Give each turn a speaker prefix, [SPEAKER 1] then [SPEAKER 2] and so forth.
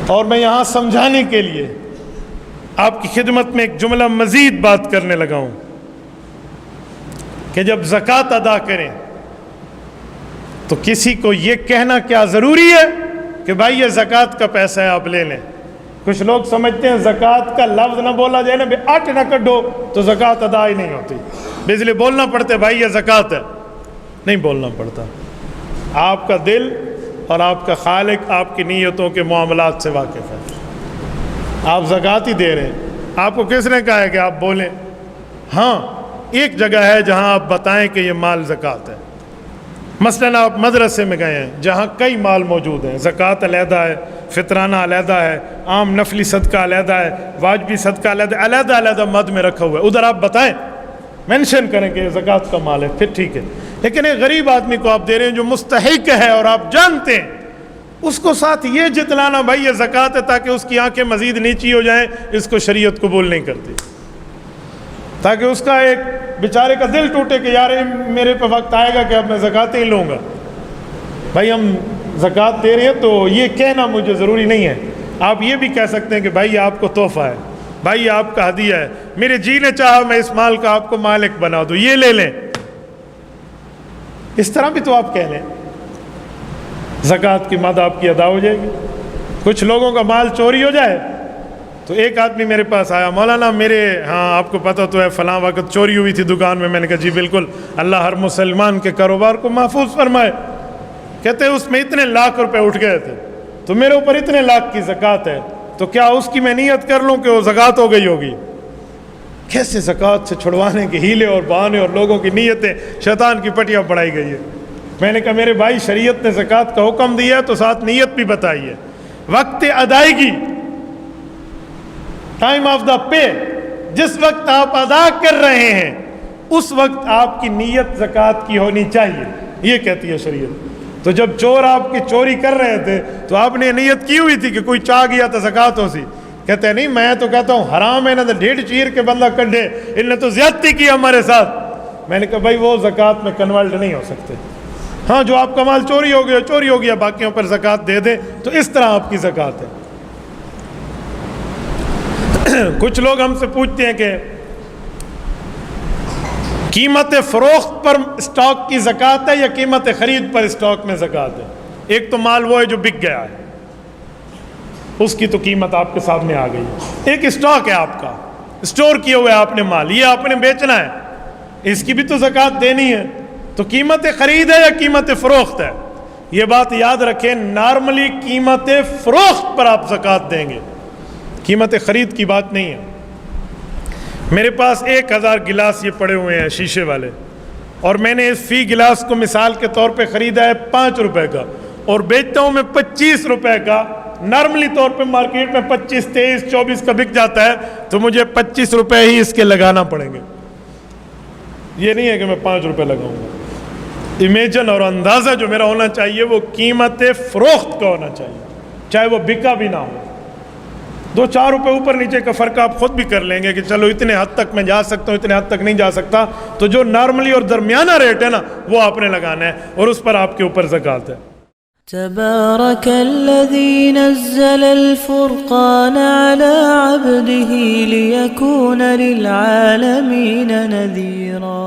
[SPEAKER 1] اور میں یہاں سمجھانے کے لیے آپ کی خدمت میں ایک جملہ مزید بات کرنے لگا ہوں کہ جب زکوٰۃ ادا کریں تو کسی کو یہ کہنا کیا ضروری ہے کہ بھائی یہ زکوٰۃ کا پیسہ ہے آپ لے لیں؟ کچھ لوگ سمجھتے ہیں زکوٰۃ کا لفظ نہ بولا جائے نا، بے آٹھ نہ کڈو تو زکوٰۃ ادا ہی نہیں ہوتی، اس لیے بولنا پڑتا ہے بھائی یہ زکوٰۃ ہے۔ نہیں بولنا پڑتا، آپ کا دل اور آپ کا خالق آپ کی نیتوں کے معاملات سے واقف ہے۔ آپ زکوٰۃ ہی دے رہے ہیں، آپ کو کس نے کہا ہے کہ آپ بولیں؟ ہاں ایک جگہ ہے جہاں آپ بتائیں کہ یہ مال زکوٰۃ ہے۔ مثلاً آپ مدرسے میں گئے ہیں جہاں کئی مال موجود ہیں، زکوٰۃ علیحدہ ہے، فطرانہ علیحدہ ہے، عام نفلی صدقہ علیحدہ ہے، واجبی صدقہ علیحدہ، علیحدہ علیحدہ مد میں رکھا ہوا ہے، ادھر آپ بتائیں، مینشن کریں کہ یہ زکوٰۃ کا مال ہے، پھر ٹھیک ہے۔ لیکن ایک غریب آدمی کو آپ دے رہے ہیں جو مستحق ہے اور آپ جانتے ہیں، اس کو ساتھ یہ جتلانا بھائی یہ زکوٰۃ ہے تاکہ اس کی آنکھیں مزید نیچی ہو جائیں، اس کو شریعت قبول نہیں کرتی، تاکہ اس کا ایک بیچارے کا دل ٹوٹے کہ یار میرے پہ وقت آئے گا کہ اب میں زکوٰۃ ہی لوں گا۔ بھائی ہم زکوٰۃ دے رہے ہیں تو یہ کہنا مجھے ضروری نہیں ہے، آپ یہ بھی کہہ سکتے ہیں کہ بھائی آپ کو تحفہ ہے، بھائی آپ کا ہدیہ ہے، میرے جی نے چاہا میں اس مال کا آپ کو مالک بنا دوں، یہ لے لیں، اس طرح بھی تو آپ کہہ لیں، زکوٰۃ کی مد آپ کی ادا ہو جائے گی۔ کچھ لوگوں کا مال چوری ہو جائے تو ایک آدمی میرے پاس آیا، مولانا میرے ہاں آپ کو پتہ تو ہے فلاں وقت چوری ہوئی تھی دکان میں۔ میں نے کہا جی بالکل، اللہ ہر مسلمان کے کاروبار کو محفوظ فرمائے۔ کہتے ہیں اس میں اتنے لاکھ روپے اٹھ گئے تھے تو میرے اوپر اتنے لاکھ کی زکوٰۃ ہے، تو کیا اس کی میں نیت کر لوں کہ وہ زکوٰۃ ہو گئی ہوگی؟ کیسے زکوٰۃ سے چھڑوانے کے ہیلے اور بہانے اور لوگوں کی نیتیں شیطان کی پٹیاں پڑھائی گئی ہے۔ میں نے کہا میرے بھائی شریعت نے زکوٰۃ کا حکم دیا ہے تو ساتھ نیت بھی بتائی ہے، وقت ادائیگی، ٹائم آف دا پے، جس وقت آپ ادا کر رہے ہیں اس وقت آپ کی نیت زکوٰۃ کی ہونی چاہیے، یہ کہتی ہے شریعت۔ تو جب چور آپ کی چوری کر رہے تھے تو آپ نے نیت کی ہوئی تھی کہ کوئی چاہ گیا تو زکوٰۃ ہو سی؟ کہتے ہیں نہیں، میں تو کہتا ہوں حرام ہے نا تو ڈھیڑ چیر کے بندہ کڈھے، ان نے تو زیادتی کی ہمارے ساتھ۔ میں نے کہا بھائی وہ زکوٰۃ میں کنورٹ نہیں ہو سکتے، ہاں جو آپ کا مال چوری ہو گیا چوری ہو گیا، باقیوں پر زکوٰۃ دے دیں، تو اس طرح آپ کی زکوٰۃ ہے۔ کچھ لوگ ہم سے پوچھتے ہیں کہ قیمت فروخت پر اسٹاک کی زکوٰۃ ہے یا قیمت خرید پر اسٹاک میں زکوٰۃ ہے؟ ایک تو مال وہ ہے جو بک گیا ہے، اس کی تو قیمت آپ کے سامنے آ گئی۔ ایک اسٹاک ہے آپ کا، اسٹور کیا ہوا ہے آپ نے مال، یہ آپ نے بیچنا ہے، اس کی بھی تو زکوٰۃ دینی ہے۔ تو قیمت خرید ہے یا قیمت فروخت ہے؟ یہ بات یاد رکھیں، نارملی قیمت فروخت پر آپ زکوٰۃ دیں گے، قیمت خرید کی بات نہیں ہے۔ میرے پاس 1000 گلاس یہ پڑے ہوئے ہیں شیشے والے، اور میں نے اس فی گلاس کو مثال کے طور پہ خریدا ہے 5 روپے کا اور بیچتا ہوں میں 25 روپے کا۔ نارملی طور پہ مارکیٹ میں 25، 23، 24 کا بک جاتا ہے، تو مجھے 25 روپے ہی اس کے لگانا پڑیں گے، یہ نہیں ہے کہ میں 5 روپے لگاؤں گا۔ امیجن اور اندازہ جو میرا ہونا چاہیے وہ قیمت فروخت کا ہونا چاہیے، چاہے وہ بکا بھی نہ ہو۔ 2-4 روپے اوپر نیچے کا فرق آپ خود بھی کر لیں گے کہ چلو اتنے حد تک میں جا سکتا ہوں، اتنے حد تک نہیں جا سکتا، تو جو نارملی اور درمیانہ ریٹ ہے نا وہ آپ نے لگانا ہے، اور اس پر آپ کے اوپر زکوٰۃ ہے۔
[SPEAKER 2] تبارك الذي نزل الفرقان على عبده ليكون للعالمين نذيرا